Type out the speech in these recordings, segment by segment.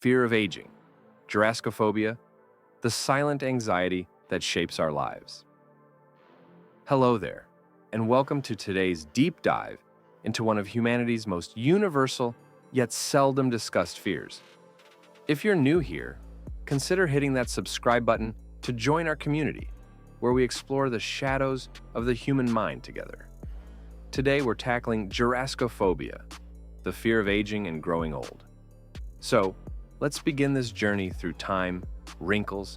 fear of aging, Jurassicophobia, the silent anxiety that shapes our lives. Hello there, and welcome to today's deep dive into one of humanity's most universal yet seldom discussed fears. If you're new here, consider hitting that subscribe button to join our community, where we explore the shadows of the human mind together. Today we're tackling Jurassicophobia, the fear of aging and growing old. So, let's begin this journey through time, wrinkles,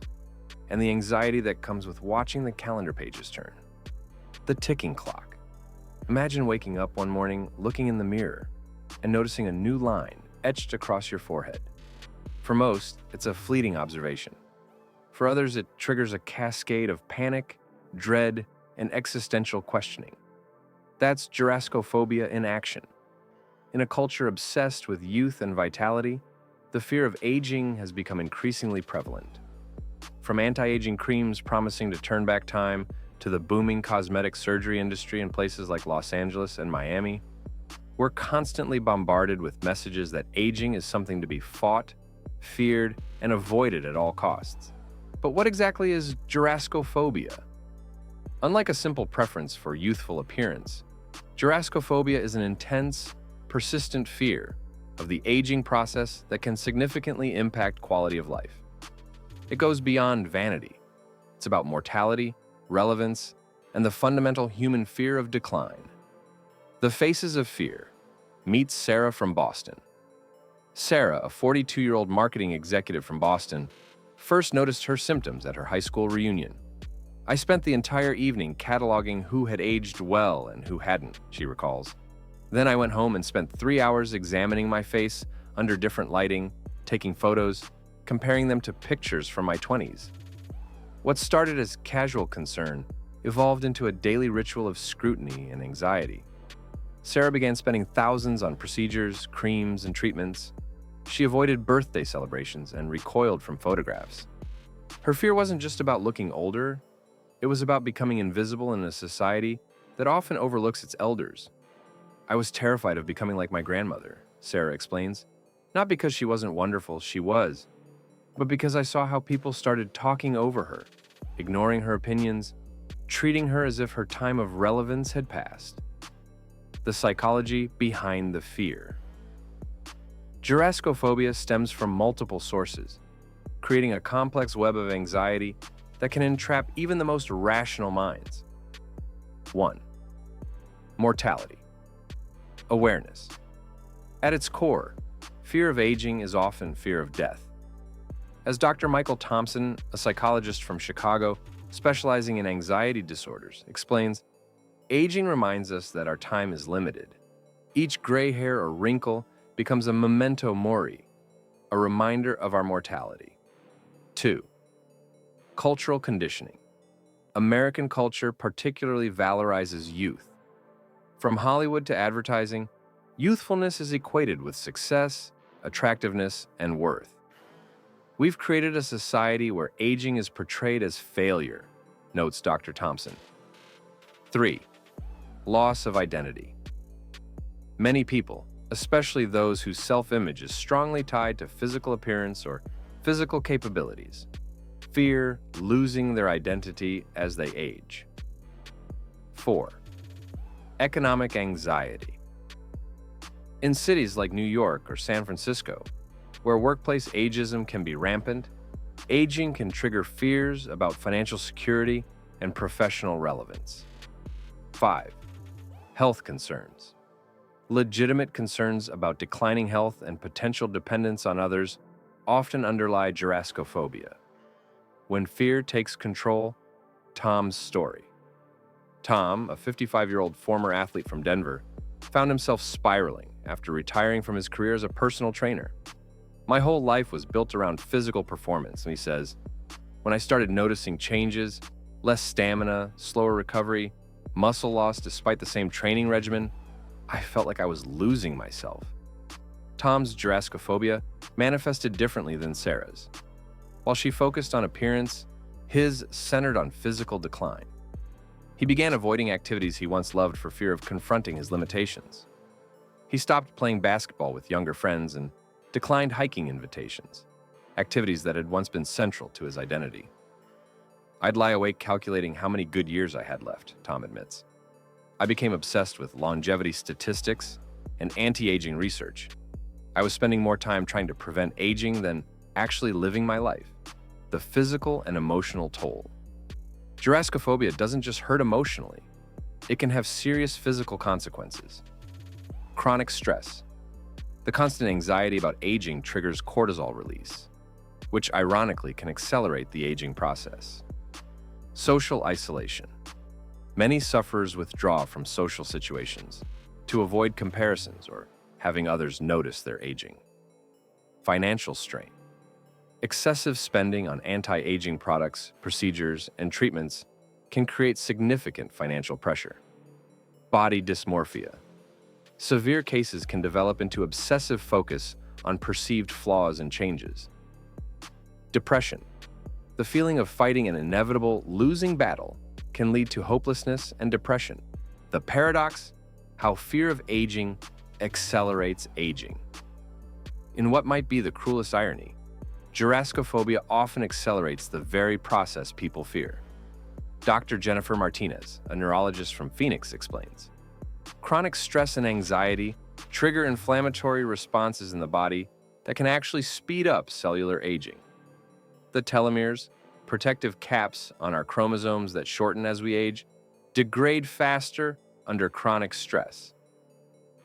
and the anxiety that comes with watching the calendar pages turn. The ticking clock. Imagine waking up one morning, looking in the mirror, and noticing a new line etched across your forehead. For most, it's a fleeting observation. For others, it triggers a cascade of panic, dread, and existential questioning. That's Jurassicophobia in action. In a culture obsessed with youth and vitality, the fear of aging has become increasingly prevalent. From anti-aging creams promising to turn back time to the booming cosmetic surgery industry in places like Los Angeles and Miami, we're constantly bombarded with messages that aging is something to be fought, feared, and avoided at all costs. But what exactly is Jurassicophobia? Unlike a simple preference for youthful appearance, Jurassicophobia is an intense, persistent fear of the aging process that can significantly impact quality of life. It goes beyond vanity. It's about mortality, relevance, and the fundamental human fear of decline. The faces of fear. Meet Sarah from Boston. Sarah, a 42-year-old marketing executive from Boston, first noticed her symptoms at her high school reunion. "I spent the entire evening cataloging who had aged well and who hadn't," she recalls. "Then I went home and spent 3 hours examining my face under different lighting, taking photos, comparing them to pictures from my 20s. What started as casual concern evolved into a daily ritual of scrutiny and anxiety." Sarah began spending thousands on procedures, creams, and treatments. She avoided birthday celebrations and recoiled from photographs. Her fear wasn't just about looking older, it was about becoming invisible in a society that often overlooks its elders. "I was terrified of becoming like my grandmother," Sarah explains. "Not because she wasn't wonderful, she was, but because I saw how people started talking over her, ignoring her opinions, treating her as if her time of relevance had passed." The psychology behind the fear. Jurassicophobia stems from multiple sources, creating a complex web of anxiety that can entrap even the most rational minds. 1. Mortality. Awareness. At its core, fear of aging is often fear of death. As Dr. Michael Thompson, a psychologist from Chicago specializing in anxiety disorders, explains, aging reminds us that our time is limited. Each gray hair or wrinkle becomes a memento mori, a reminder of our mortality. 2. Cultural conditioning. American culture particularly valorizes youth. From Hollywood to advertising, youthfulness is equated with success, attractiveness, and worth. We've created a society where aging is portrayed as failure, notes Dr. Thompson. 3. Loss of identity. Many people, especially those whose self-image is strongly tied to physical appearance or physical capabilities, fear losing their identity as they age. 4. Economic anxiety. In cities like New York or San Francisco, where workplace ageism can be rampant, aging can trigger fears about financial security and professional relevance. 5. Health concerns. Legitimate concerns about declining health and potential dependence on others often underlie Jurassicophobia. When fear takes control, Tom's story. Tom, a 55-year-old former athlete from Denver, found himself spiraling after retiring from his career as a personal trainer. "My whole life was built around physical performance," he says. "When I started noticing changes, less stamina, slower recovery, muscle loss despite the same training regimen, I felt like I was losing myself." Tom's Jurassicophobia manifested differently than Sarah's. While she focused on appearance, his centered on physical decline. He began avoiding activities he once loved for fear of confronting his limitations. He stopped playing basketball with younger friends and declined hiking invitations, activities that had once been central to his identity. I'd lie awake calculating how many good years I had left, Tom admits. I became obsessed with longevity statistics and anti-aging research. I was spending more time trying to prevent aging than actually living my life. The physical and emotional toll. Gyrascophobia doesn't just hurt emotionally. It can have serious physical consequences. Chronic stress. The constant anxiety about aging triggers cortisol release, which ironically can accelerate the aging process. Social isolation. Many sufferers withdraw from social situations to avoid comparisons or having others notice their aging. Financial strain. Excessive spending on anti-aging products, procedures, and treatments can create significant financial pressure. Body dysmorphia. Severe cases can develop into obsessive focus on perceived flaws and changes. Depression. The feeling of fighting an inevitable losing battle can lead to hopelessness and depression. The paradox: how fear of aging accelerates aging. In what might be the cruelest irony, gyrascophobia often accelerates the very process people fear. Dr. Jennifer Martinez, a neurologist from Phoenix, explains. Chronic stress and anxiety trigger inflammatory responses in the body that can actually speed up cellular aging. The telomeres, protective caps on our chromosomes that shorten as we age, degrade faster under chronic stress.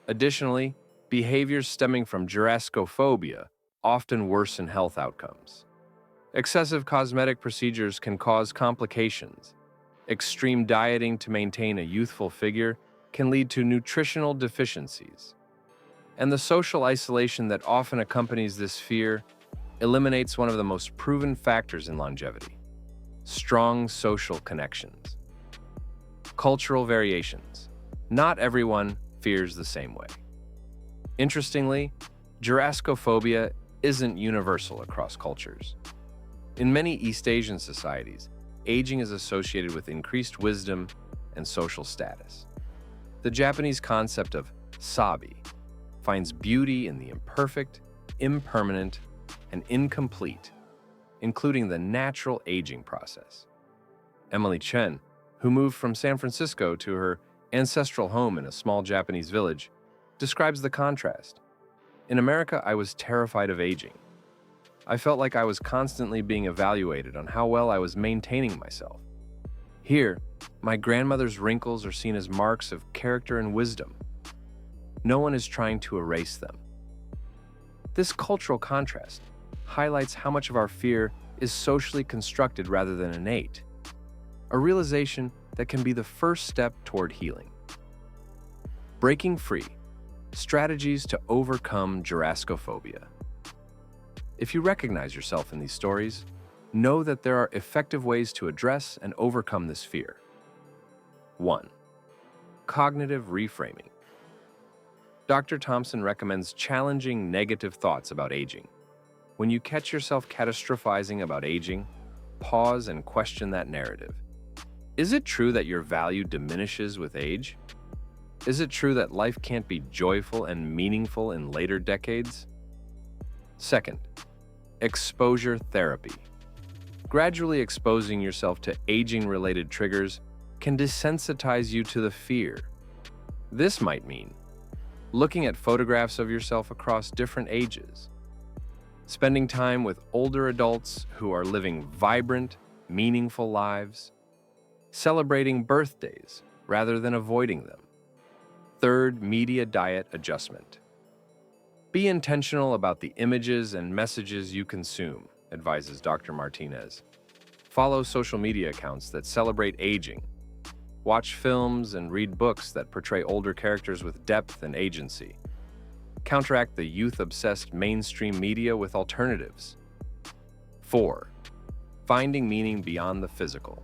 Additionally, behaviors stemming from gyrascophobia often worsen health outcomes. Excessive cosmetic procedures can cause complications. Extreme dieting to maintain a youthful figure can lead to nutritional deficiencies. And the social isolation that often accompanies this fear eliminates one of the most proven factors in longevity: strong social connections. Cultural variations. Not everyone fears the same way. Interestingly, gyrascophobia isn't universal across cultures. In many East Asian societies, aging is associated with increased wisdom and social status. The Japanese concept of sabi finds beauty in the imperfect, impermanent, and incomplete, including the natural aging process. Emily Chen, who moved from San Francisco to her ancestral home in a small Japanese village, describes the contrast. In America, I was terrified of aging. I felt like I was constantly being evaluated on how well I was maintaining myself. Here, my grandmother's wrinkles are seen as marks of character and wisdom. No one is trying to erase them. This cultural contrast highlights how much of our fear is socially constructed rather than innate, a realization that can be the first step toward healing. Breaking free: strategies to overcome gyrascophobia. If you recognize yourself in these stories, know that there are effective ways to address and overcome this fear. 1. Cognitive reframing. Dr. Thompson recommends challenging negative thoughts about aging. When you catch yourself catastrophizing about aging, pause and question that narrative. Is it true that your value diminishes with age? Is it true that life can't be joyful and meaningful in later decades? Second, exposure therapy. Gradually exposing yourself to aging-related triggers can desensitize you to the fear. This might mean looking at photographs of yourself across different ages, spending time with older adults who are living vibrant, meaningful lives, celebrating birthdays rather than avoiding them. Third, media diet adjustment. Be intentional about the images and messages you consume, advises Dr. Martinez. Follow social media accounts that celebrate aging. Watch films and read books that portray older characters with depth and agency. Counteract the youth-obsessed mainstream media with alternatives. 4. Finding meaning beyond the physical.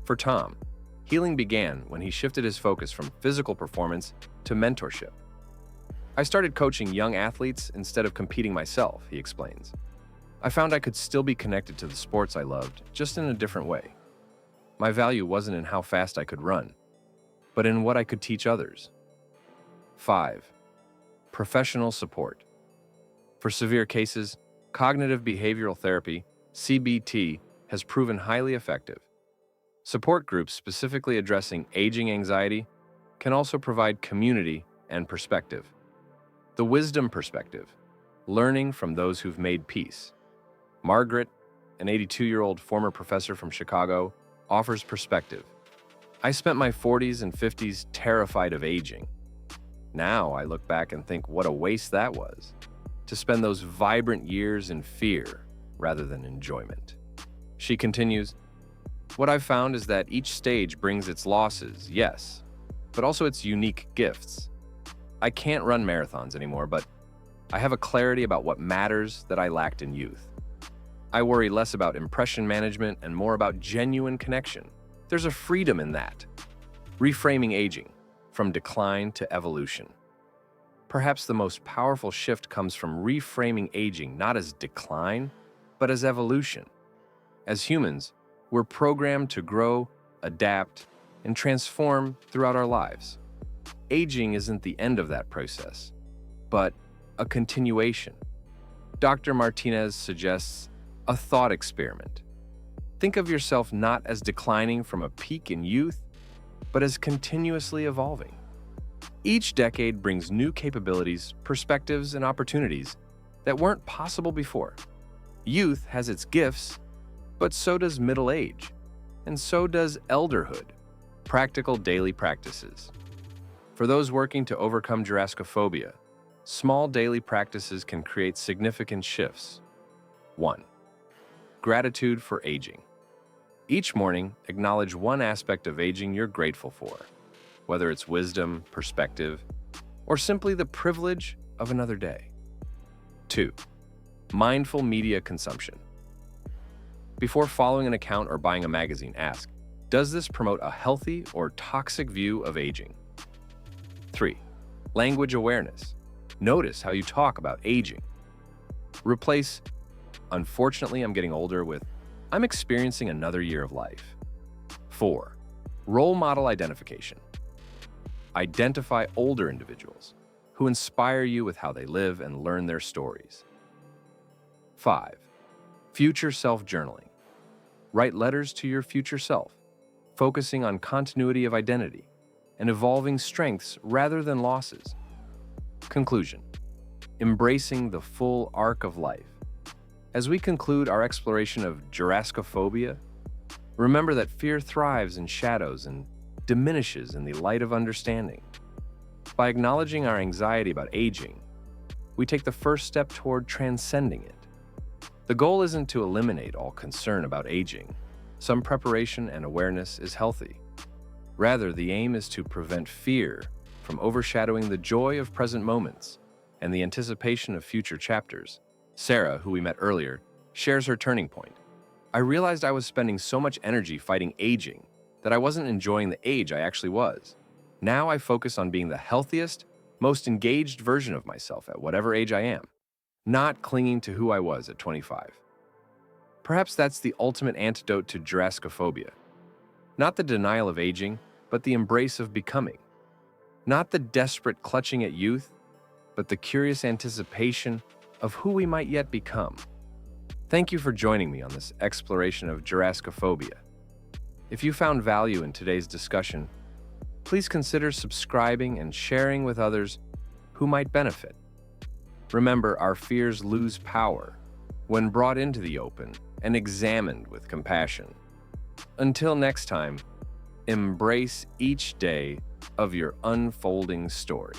For Tom, healing began when he shifted his focus from physical performance to mentorship. I started coaching young athletes instead of competing myself, he explains. I found I could still be connected to the sports I loved, just in a different way. My value wasn't in how fast I could run, but in what I could teach others. 5. Professional support. For severe cases, cognitive behavioral therapy, CBT, has proven highly effective. Support groups specifically addressing aging anxiety can also provide community and perspective. The wisdom perspective, learning from those who've made peace. Margaret, an 82-year-old former professor from Chicago, offers perspective. I spent my 40s and 50s terrified of aging. Now I look back and think what a waste that was, to spend those vibrant years in fear rather than enjoyment. She continues, "What I've found is that each stage brings its losses, yes, but also its unique gifts. I can't run marathons anymore, but I have a clarity about what matters that I lacked in youth. I worry less about impression management and more about genuine connection. There's a freedom in that. Reframing aging, from decline to evolution. Perhaps the most powerful shift comes from reframing aging not as decline, but as evolution. As humans, we're programmed to grow, adapt, and transform throughout our lives. Aging isn't the end of that process, but a continuation. Dr. Martinez suggests a thought experiment. Think of yourself not as declining from a peak in youth, but as continuously evolving. Each decade brings new capabilities, perspectives, and opportunities that weren't possible before. Youth has its gifts, but so does middle age, and so does elderhood. Practical daily practices. For those working to overcome phobia, small daily practices can create significant shifts. 1. Gratitude for aging. Each morning, acknowledge one aspect of aging you're grateful for, whether it's wisdom, perspective, or simply the privilege of another day. 2. Mindful media consumption. Before following an account or buying a magazine, ask, does this promote a healthy or toxic view of aging? 3. Language awareness. Notice how you talk about aging. Replace, unfortunately, I'm getting older with, I'm experiencing another year of life. 4. Role model identification. Identify older individuals who inspire you with how they live and learn their stories. 5. Future self-journaling. Write letters to your future self, focusing on continuity of identity and evolving strengths rather than losses. Conclusion. Embracing the full arc of life. As we conclude our exploration of phobia, remember that fear thrives in shadows and diminishes in the light of understanding. By acknowledging our anxiety about aging, we take the first step toward transcending it. The goal isn't to eliminate all concern about aging. Some preparation and awareness is healthy. Rather, the aim is to prevent fear from overshadowing the joy of present moments and the anticipation of future chapters. Sarah, who we met earlier, shares her turning point. I realized I was spending so much energy fighting aging that I wasn't enjoying the age I actually was. Now I focus on being the healthiest, most engaged version of myself at whatever age I am, not clinging to who I was at 25. Perhaps that's the ultimate antidote to phobia. Not the denial of aging, but the embrace of becoming. Not the desperate clutching at youth, but the curious anticipation of who we might yet become. Thank you for joining me on this exploration of phobia. If you found value in today's discussion, please consider subscribing and sharing with others who might benefit. Remember, our fears lose power when brought into the open and examined with compassion. Until next time, embrace each day of your unfolding story.